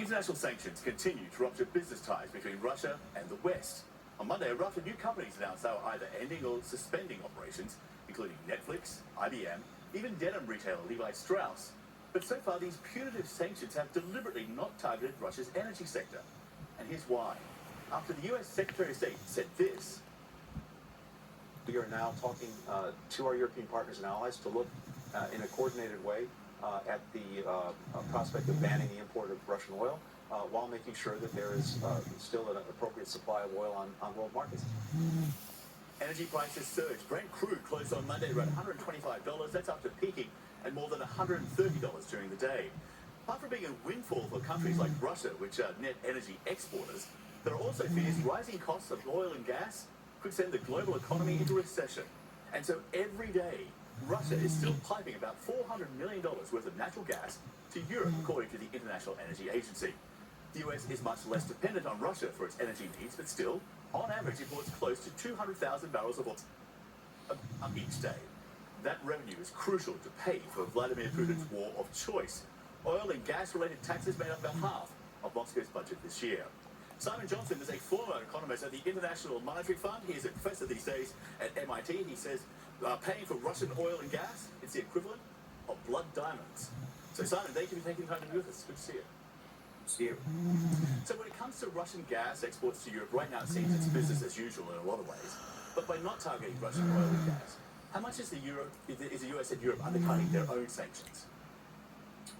International sanctions continue to rupture business ties between Russia and the West. On Monday, a raft of new companies announced they were either ending or suspending operations, including Netflix, IBM, even denim retailer Levi Strauss. But so far, these punitive sanctions have deliberately not targeted Russia's energy sector. And here's why. After the US Secretary of State said this, we are now talking to our European partners and allies to look in a coordinated way at the prospect of banning the import of Russian oil while making sure that there is still an appropriate supply of oil on world markets. Energy prices surged. Brent crude closed on Monday around $125. That's after peaking at more than $130 during the day. Apart from being a windfall for countries like Russia, which are net energy exporters, there are also fears rising costs of oil and gas could send the global economy into recession. And so every day, Russia is still piping about $400 million worth of natural gas to Europe, according to the International Energy Agency. The US is much less dependent on Russia for its energy needs, but still, on average, imports close to 200,000 barrels of oil each day. That revenue is crucial to pay for Vladimir Putin's war of choice. Oil and gas-related taxes made up about half of Moscow's budget this year. Simon Johnson is a former economist at the International Monetary Fund. He is a professor these days at MIT. He says paying for Russian oil and gas, it's the equivalent of blood diamonds. So Simon, thank you for taking time to be with us. Good to see you. See you. So when it comes to Russian gas exports to Europe, right now it seems it's business as usual in a lot of ways. But by not targeting Russian oil and gas, how much is the US and Europe undercutting their own sanctions?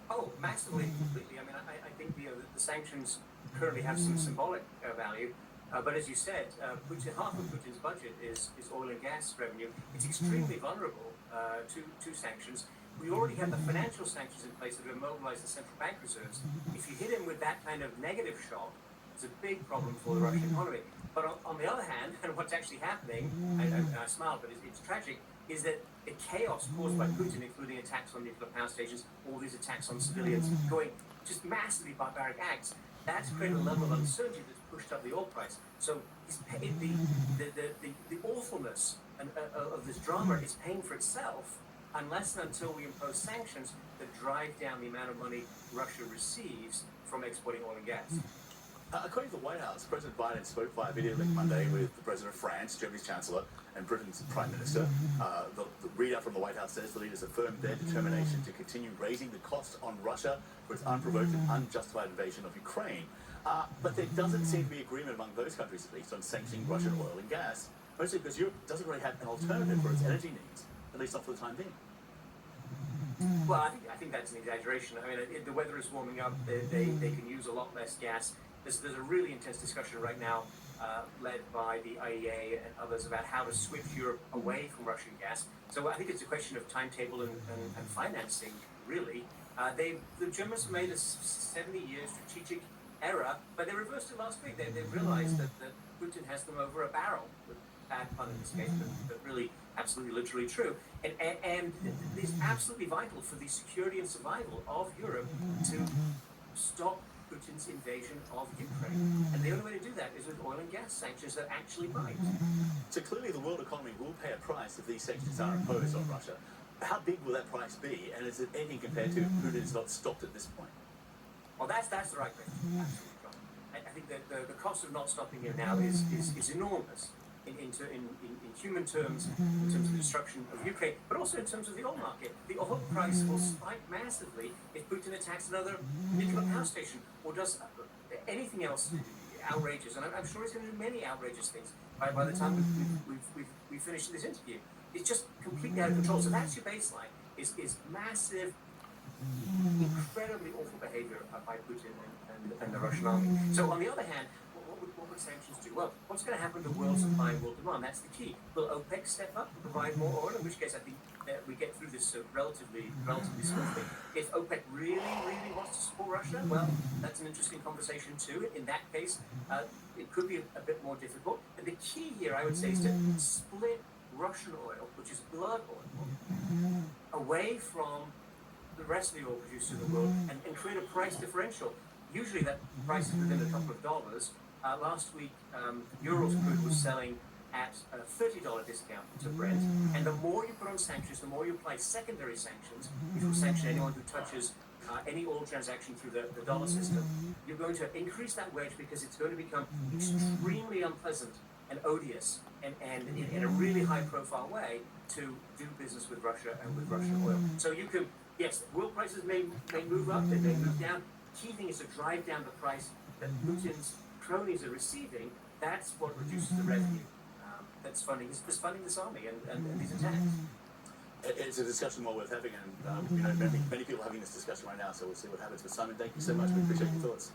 Oh, massively, completely. I mean, I think the sanctions currently have some symbolic value. But as you said, half of Putin's budget is oil and gas revenue. It's extremely vulnerable to sanctions. We already have the financial sanctions in place that have mobilized the central bank reserves. If you hit him with that kind of negative shock, it's a big problem for the Russian economy. But on the other hand, and what's actually happening, I smile, but it's tragic, is that the chaos caused by Putin, including attacks on nuclear power stations, all these attacks on civilians, going just massively barbaric acts, that's created a level of uncertainty that's pushed up the oil price. So the awfulness of this drama is paying for itself unless and until we impose sanctions that drive down the amount of money Russia receives from exporting oil and gas. According to the White House, President Biden spoke via video link Monday with the President of France, Germany's Chancellor, and Britain's Prime Minister. The readout from the White House says the leaders affirmed their determination to continue raising the cost on Russia for its unprovoked and unjustified invasion of Ukraine. But there doesn't seem to be agreement among those countries, at least, on sanctioning Russian oil and gas, mostly because Europe doesn't really have an alternative for its energy needs, at least not for the time being. Well, I think that's an exaggeration. I mean, the weather is warming up. They can use a lot less gas. There's a really intense discussion right now, led by the IEA and others, about how to switch Europe away from Russian gas. So I think it's a question of timetable and financing, really. The Germans made a 70-year strategic error, but they reversed it last week. They realized that Putin has them over a barrel, with bad pun in this case, but really absolutely literally true. And it's absolutely vital for the security and survival of Europe to stop Putin's invasion of Ukraine. And the only way to do that is with oil and gas sanctions that actually bite. So clearly the world economy will pay a price if these sanctions are imposed on Russia. How big will that price be? And is it anything compared to Putin's not stopped at this point? Well, that's the right question. Absolutely, John. I think that the cost of not stopping him now is enormous in human terms, in terms of the destruction of Ukraine, but also in terms of the oil market. The oil price will spike massively if Putin attacks another nuclear power station or does anything else outrageous. And I'm sure he's going to do many outrageous things by the time we finish this interview. It's just completely out of control. So that's your baseline, is massive, incredibly awful behavior by Putin and the Russian army. So on the other hand, what would sanctions do? Well, what's going to happen to world supply and world demand? That's the key. Will OPEC step up and provide more oil? In which case, I think we get through this relatively smoothly. If OPEC really wants to support Russia, well, that's an interesting conversation too. In that case, it could be a bit more difficult. But the key here, I would say, is to split Russian oil, which is blood oil, away from the rest of the oil produced in the world and create a price differential. Usually that price is within a couple of dollars. Last week, Urals crude was selling at a $30 discount to Brent. And the more you put on sanctions, the more you apply secondary sanctions, which will sanction anyone who touches any oil transaction through the dollar system, you're going to increase that wedge because it's going to become extremely unpleasant and odious and in a really high profile way to do business with Russia and with Russian oil. So you can, yes, oil prices may move up, they may move down. Key thing is to drive down the price that Putin's cronies are receiving. That's what reduces the revenue that's funding this army and these attacks. It's a discussion well worth having, and many people are having this discussion right now, so we'll see what happens. But Simon, thank you so much. We appreciate your thoughts.